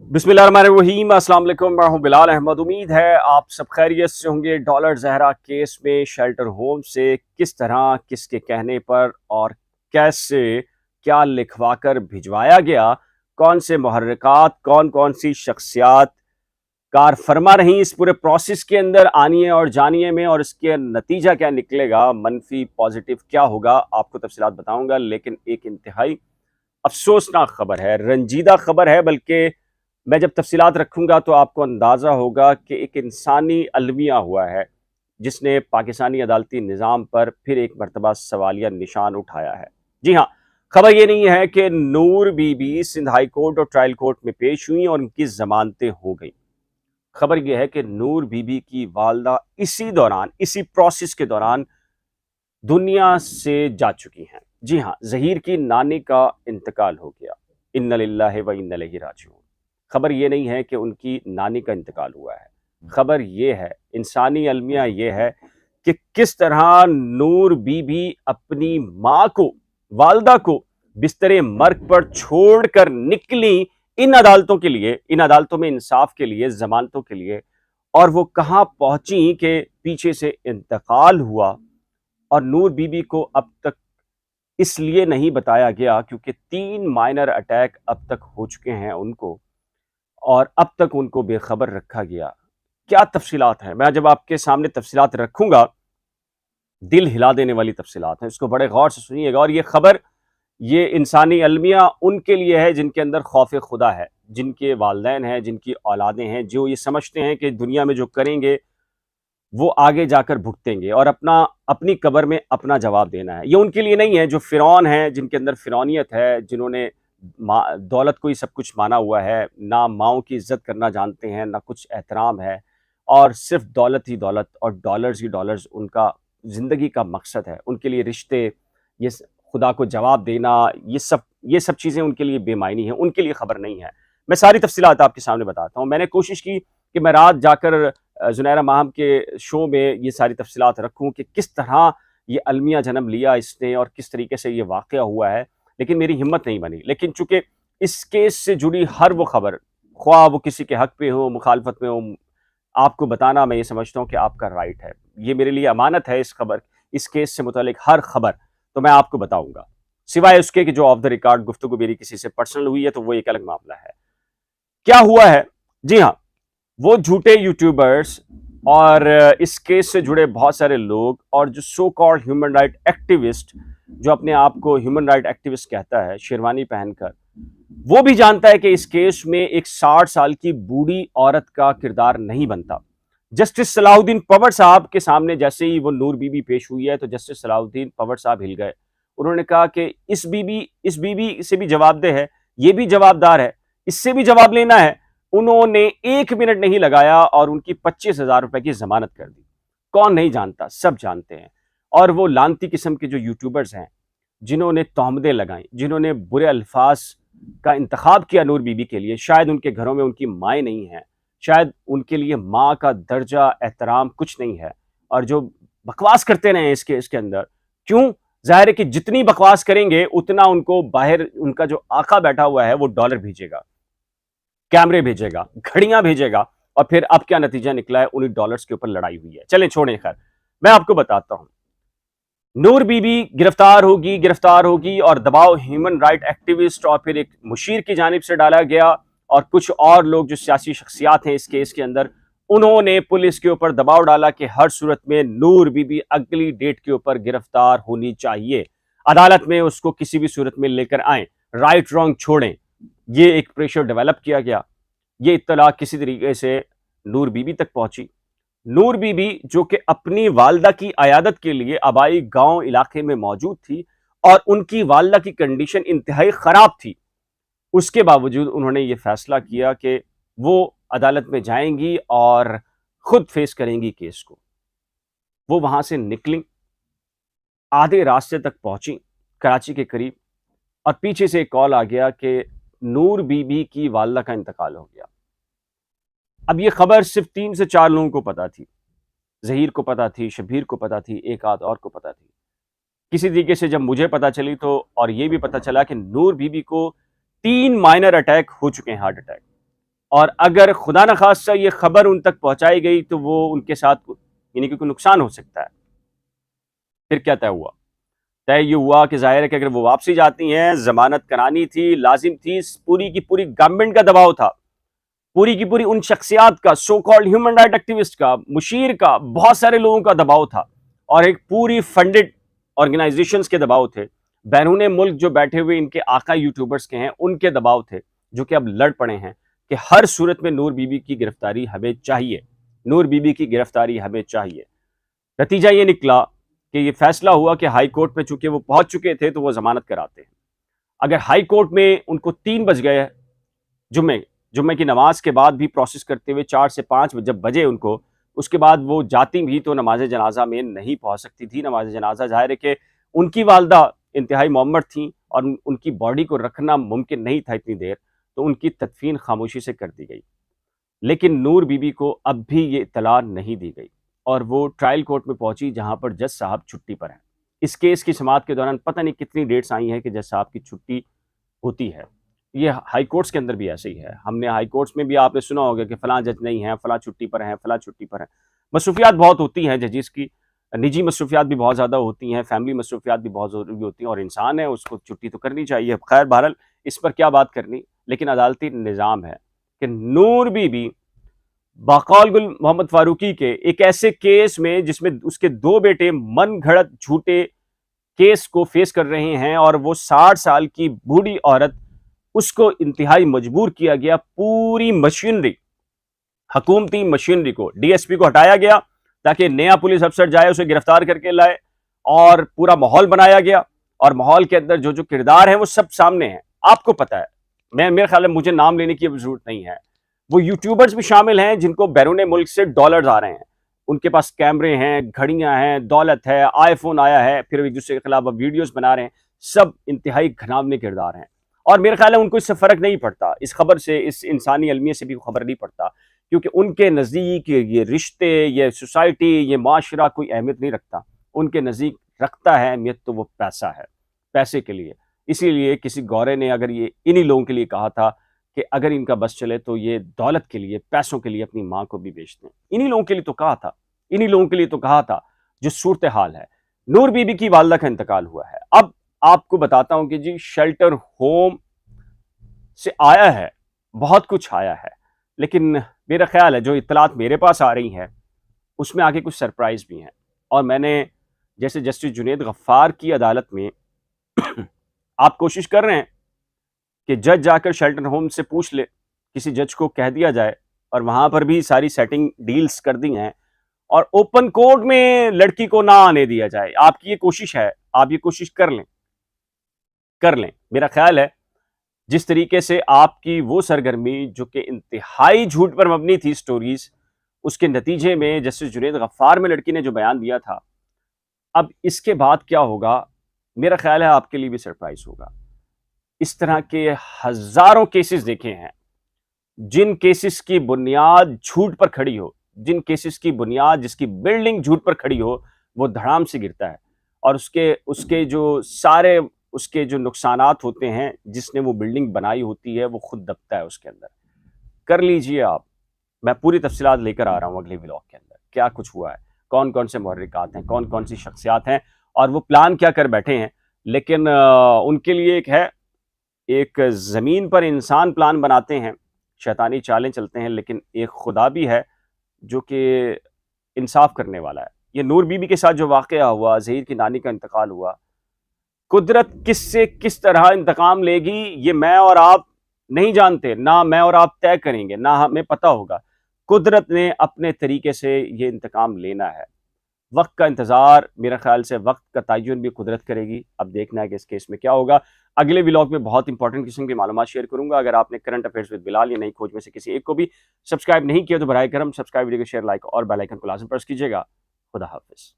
बिस्मिल्लाहिर्रहमानिर्रहीम। अस्सलाम वालेकुम। मैं हूं बिलाल अहमद। उम्मीद है आप सब खैरियत से होंगे। डॉलर जहरा केस में शेल्टर होम से किस तरह, किसके कहने पर और कैसे, क्या लिखवाकर भिजवाया गया, कौन से मुहर्रिकात, कौन कौन सी शख्सियात कार फरमा रही इस पूरे प्रोसेस के अंदर, आनिए और जानिए में, और इसके नतीजा क्या निकलेगा, मनफी पॉजिटिव क्या होगा, आपको तफसीलात बताऊंगा। लेकिन एक इंतहाई अफसोसनाक खबर है, रंजीदा खबर है। बल्कि मैं जब तफसीलात रखूंगा तो आपको अंदाज़ा होगा कि एक इंसानी अलमिया हुआ है जिसने पाकिस्तानी अदालती निज़ाम पर फिर एक मरतबा सवालिया निशान उठाया है। जी हाँ, खबर ये नहीं है कि नूर बीबी सिंध हाई कोर्ट और ट्रायल कोर्ट में पेश हुई और उनकी जमानतें हो गई। खबर यह है कि नूर बीबी की वालदा इसी दौरान, इसी प्रोसेस के दौरान दुनिया से जा चुकी हैं। जी हाँ, ज़हीर की नानी का इंतकाल हो गया। इन्ना लिल्लाहि व इन्ना इलैहि राजिऊन। खबर ये नहीं है कि उनकी नानी का इंतकाल हुआ है। खबर ये है, इंसानी अलमिया ये है कि किस तरह नूर बीबी अपनी माँ को, वालदा को बिस्तरे मर्ग पर छोड़कर निकली इन अदालतों के लिए, इन अदालतों में इंसाफ के लिए, जमानतों के लिए। और वो कहाँ पहुंची कि पीछे से इंतकाल हुआ। और नूर बीबी को अब तक इसलिए नहीं बताया गया क्योंकि 3 माइनर अटैक अब तक हो चुके हैं उनको, और अब तक उनको बेखबर रखा गया। क्या तफसीलात हैं, मैं जब आपके सामने तफसीलात रखूंगा, दिल हिला देने वाली तफसीलात हैं, इसको बड़े गौर से सुनिएगा। और ये खबर, ये इंसानी अलमिया उनके लिए है जिनके अंदर खौफ खुदा है, जिनके वालदैन हैं, जिनकी औलादें हैं, जो ये समझते हैं कि दुनिया में जो करेंगे वो आगे जाकर भुगतेंगे और अपनी कब्र में अपना जवाब देना है। ये उनके लिए नहीं है जो फिरौन है, जिनके अंदर फिरौनियत है, जिन्होंने दौलत को ही सब कुछ माना हुआ है, ना माओं की इज्जत करना जानते हैं, ना कुछ एहतराम है, और सिर्फ दौलत ही दौलत और डॉलर्स ही डॉलर्स उनका ज़िंदगी का मकसद है। उनके लिए रिश्ते, ये खुदा को जवाब देना, ये सब चीज़ें उनके लिए बेमायनी हैं, उनके लिए ख़बर नहीं है। मैं सारी तफसीलात आपके सामने बताता हूँ। मैंने कोशिश की कि मैं रात जाकर जुनैरा माहम के शो में ये सारी तफसीलात रखूँ कि किस तरह ये अलमिया जन्म लिया इसने और किस तरीके से ये वाक़या हुआ है, लेकिन मेरी हिम्मत नहीं बनी। लेकिन चूँकि इस केस से जुड़ी हर वो खबर, ख्वाह वो किसी के हक़ पे हो, मुखालफत में हो, आपको बताना मैं ये समझता हूँ कि आपका राइट है। ये मेरे लिए अमानत है, इस केस से मुतालिक हर खबर तो मैं आपको बताऊँगा। सिवाय उसके कि जो ऑफ द रिकॉर्ड गुफ्तगू मेरी किसी से पर्सनल हुई है तो वो एक अलग मामला है। क्या हुआ है? जी हाँ, वो झूठे यूट्यूबर्स और इस केस से जुड़े बहुत सारे लोग और जो so called human right activist, जो अपने आप को ह्यूमन राइट एक्टिविस्ट कहता है शेरवानी पहनकर, वो भी जानता है कि इस केस में एक 60 साल की बूढ़ी औरत का किरदार नहीं बनता। जस्टिस सलाहुद्दीन पवर साहब के सामने जैसे ही वो नूर बीबी पेश हुई है तो जस्टिस सलाहुद्दीन पवर साहब हिल गए। उन्होंने कहा कि इस बीबी से भी जवाबदेह है, ये भी जवाबदार है, इससे भी जवाब लेना है। उन्होंने 1 मिनट नहीं लगाया और उनकी 25,000 रुपए की जमानत कर दी। कौन नहीं जानता, सब जानते हैं। और वो लानती किस्म के जो यूट्यूबर्स हैं, जिन्होंने तोहमतें लगाई, जिन्होंने बुरे अल्फाज का इंतखाब किया नूर बीबी के लिए, शायद उनके घरों में उनकी माएँ नहीं हैं, शायद उनके लिए माँ का दर्जा एहतराम कुछ नहीं है, और जो बकवास करते रहे इसके अंदर। क्यों? जाहिर है कि जितनी बकवास करेंगे उतना उनको बाहर उनका जो आका बैठा हुआ है वो डॉलर भेजेगा, कैमरे भेजेगा, घड़ियां भेजेगा, और फिर अब क्या नतीजा निकला है, उन्हीं डॉलर्स के ऊपर लड़ाई हुई है। चलें छोड़ें, खैर मैं आपको बताता हूं। नूर बीबी गिरफ्तार होगी और दबाव ह्यूमन राइट एक्टिविस्ट और फिर एक मुशीर की जानिब से डाला गया, और कुछ और लोग जो सियासी शख्सियात हैं इस केस के अंदर, उन्होंने पुलिस के ऊपर दबाव डाला कि हर सूरत में नूर बीबी अगली डेट के ऊपर गिरफ्तार होनी चाहिए, अदालत में उसको किसी भी सूरत में लेकर आए, राइट रॉन्ग छोड़ें। ये एक प्रेशर डेवलप किया गया। ये इत्तला किसी तरीके से नूर बीबी तक पहुंची। नूर बीबी जो कि अपनी वालदा की अयादत के लिए आबाई गांव इलाके में मौजूद थी और उनकी वालदा की कंडीशन इंतहाई खराब थी, उसके बावजूद उन्होंने ये फैसला किया कि वो अदालत में जाएंगी और खुद फेस करेंगी केस को। वो वहां से निकली, आधे रास्ते तक पहुंची कराची के करीब, और पीछे से एक कॉल आ गया कि नूर बीबी की वालदा का इंतकाल हो गया। अब ये खबर सिर्फ 3 से 4 लोगों को पता थी। ज़हीर को पता थी, शबीर को पता थी, एक आध और को पता थी। किसी तरीके से जब मुझे पता चली तो, और ये भी पता चला कि नूर बीबी को 3 माइनर अटैक हो चुके हैं, हार्ट अटैक। اور اگر خدا نخواستہ یہ خبر ان تک پہنچائی گئی تو وہ ان کے ساتھ یعنی کہ کوئی نقصان ہو سکتا ہے. پھر کیا طے ہوا؟ طے یہ ہوا کہ ظاہر ہے کہ اگر وہ واپسی جاتی ہیں، ضمانت کرانی تھی، لازم تھی، پوری کی پوری گورنمنٹ کا دباؤ تھا، پوری کی پوری ان شخصیات کا، so called human right activist کا، مشیر کا، بہت سارے لوگوں کا دباؤ تھا، اور ایک پوری فنڈڈ آرگنائزیشنز کے دباؤ تھے، بیرون ملک جو بیٹھے ہوئے ان کے آقا یوٹیوبرز کے ہیں ان کے دباؤ تھے، جو کہ اب لڑ پڑے ہیں کہ ہر صورت میں نور بی بی کی گرفتاری ہمیں چاہیے، نور بی بی کی گرفتاری ہمیں چاہیے. نتیجہ یہ نکلا کہ یہ فیصلہ ہوا کہ ہائی کورٹ میں چونکہ وہ پہنچ چکے تھے تو وہ ضمانت کراتے ہیں. اگر ہائی کورٹ میں ان کو 3 بج گئے جمعے کی نماز کے بعد بھی پروسیس کرتے ہوئے 4 سے 5 جب بجے ان کو، اس کے بعد وہ جاتی بھی تو نماز جنازہ میں نہیں پہنچ سکتی تھی. نماز جنازہ ظاہر ہے کہ ان کی والدہ انتہائی معمر تھیں اور ان کی باڈی کو رکھنا ممکن نہیں تھا اتنی دیر، تو ان کی تدفین خاموشی سے کر دی گئی. لیکن نور بی بی کو اب بھی یہ اطلاع نہیں دی گئی اور وہ ٹرائل کورٹ میں پہنچی جہاں پر جج صاحب چھٹی پر ہیں. اس کیس کی سماعت کے دوران پتہ نہیں کتنی ڈیٹس آئی ہیں کہ جج صاحب کی چھٹی ہوتی ہے. یہ ہائی کورٹس کے اندر بھی ایسے ہی ہے. ہم نے ہائی کورٹس میں بھی آپ نے سنا ہوگا کہ فلاں جج نہیں ہیں، فلاں چھٹی پر ہیں، فلاں چھٹی پر ہیں. مصروفیات بہت ہوتی ہیں ججز کی، نجی مصروفیات بھی بہت زیادہ ہوتی ہیں، فیملی مصروفیات بھی بہت ضروری ہوتی ہیں، اور انسان ہے اس کو چھٹی تو کرنی چاہیے. خیر بہرحال اس پر کیا بات کرنی، لیکن عدالتی نظام ہے کہ نور بی بی باقول گل محمد فاروقی کے ایک ایسے کیس میں جس میں اس کے 2 بیٹے من گھڑت جھوٹے کیس کو فیس کر رہے ہیں، اور وہ 60 سال کی بوڑھی عورت، اس کو انتہائی مجبور کیا گیا، پوری مشینری، حکومتی مشینری کو، ڈی ایس پی کو ہٹایا گیا تاکہ نیا پولیس افسر جائے اسے گرفتار کر کے لائے، اور پورا ماحول بنایا گیا، اور ماحول کے اندر جو جو کردار ہیں وہ سب سامنے ہیں. آپ کو پتا ہے، میرے خیال ہے مجھے نام لینے کی ضرورت نہیں ہے، وہ یوٹیوبرز بھی شامل ہیں جن کو بیرون ملک سے ڈالرز آ رہے ہیں، ان کے پاس کیمرے ہیں، گھڑیاں ہیں، دولت ہے، آئی فون آیا ہے، پھر ایک دوسرے کے خلاف ویڈیوز بنا رہے ہیں. سب انتہائی گھناونے کردار ہیں، اور میرے خیال ہے ان کو اس سے فرق نہیں پڑتا، اس خبر سے، اس انسانی المیہ سے بھی خبر نہیں پڑتا، کیونکہ ان کے نزدیک یہ رشتے، یہ سوسائٹی، یہ معاشرہ کوئی اہمیت نہیں رکھتا. ان کے نزدیک رکھتا ہے اہمیت تو وہ پیسہ ہے، پیسے کے لیے. اسی لیے کسی گورے نے اگر یہ انہی لوگوں کے لیے کہا تھا کہ اگر ان کا بس چلے تو یہ دولت کے لیے، پیسوں کے لیے اپنی ماں کو بھی بیچ دیں. انہی لوگوں کے لیے تو کہا تھا، انہی لوگوں کے لیے تو کہا تھا. جو صورتحال ہے، نور بی بی کی والدہ کا انتقال ہوا ہے. اب آپ کو بتاتا ہوں کہ جی شیلٹر ہوم سے آیا ہے، بہت کچھ آیا ہے، لیکن میرا خیال ہے جو اطلاعات میرے پاس آ رہی ہیں اس میں آگے کچھ سرپرائز بھی ہیں. اور میں نے جیسے جسٹس جنید غفار کی عدالت میں آپ کوشش کر رہے ہیں کہ جج جا کر شیلٹر ہوم سے پوچھ لے، کسی جج کو کہہ دیا جائے، اور وہاں پر بھی ساری سیٹنگ ڈیلز کر دی ہیں، اور اوپن کورٹ میں لڑکی کو نہ آنے دیا جائے. آپ کی یہ کوشش ہے، آپ یہ کوشش کر لیں. میرا خیال ہے جس طریقے سے آپ کی وہ سرگرمی جو کہ انتہائی جھوٹ پر مبنی تھی سٹوریز، اس کے نتیجے میں جسٹس جنید غفار میں لڑکی نے جو بیان دیا تھا، اب اس کے بعد کیا ہوگا میرا خیال ہے آپ کے لیے بھی سرپرائز ہوگا. اس طرح کے ہزاروں کیسز دیکھے ہیں جن کیسز کی بنیاد جھوٹ پر کھڑی ہو، جن کیسز کی بنیاد، جس کی بلڈنگ جھوٹ پر کھڑی ہو، وہ دھڑام سے گرتا ہے، اور اس کے جو سارے اس کے جو نقصانات ہوتے ہیں، جس نے وہ بلڈنگ بنائی ہوتی ہے وہ خود دبتا ہے اس کے اندر. کر لیجئے آپ، میں پوری تفصیلات لے کر آ رہا ہوں اگلے ولاگ کے اندر، کیا کچھ ہوا ہے، کون کون سے محرکات ہیں، کون کون سی شخصیات ہیں، اور وہ پلان کیا کر بیٹھے ہیں. لیکن ان کے لیے ایک زمین پر انسان پلان بناتے ہیں، شیطانی چالیں چلتے ہیں، لیکن ایک خدا بھی ہے جو کہ انصاف کرنے والا ہے. یہ نور بی بی کے ساتھ جو واقعہ ہوا، ظہیر کی نانی کا انتقال ہوا، قدرت کس سے کس طرح انتقام لے گی یہ میں اور آپ نہیں جانتے، نہ میں اور آپ طے کریں گے، نہ ہمیں پتہ ہوگا. قدرت نے اپنے طریقے سے یہ انتقام لینا ہے. وقت کا انتظار، میرا خیال سے وقت کا تعین بھی قدرت کرے گی. اب دیکھنا ہے کہ اس کیس میں کیا ہوگا. اگلے ولاگ میں بہت امپورٹنٹ قسم کی معلومات شیئر کروں گا. اگر آپ نے کرنٹ افیئرز ود بلال یا نئی کھوج میں سے کسی ایک کو بھی سبسکرائب نہیں کیا تو براہ کرم سبسکرائب، ویڈیو کو شیئر، لائک اور بیل آئیکن کو لازم پریس کیجیے گا. خدا حافظ.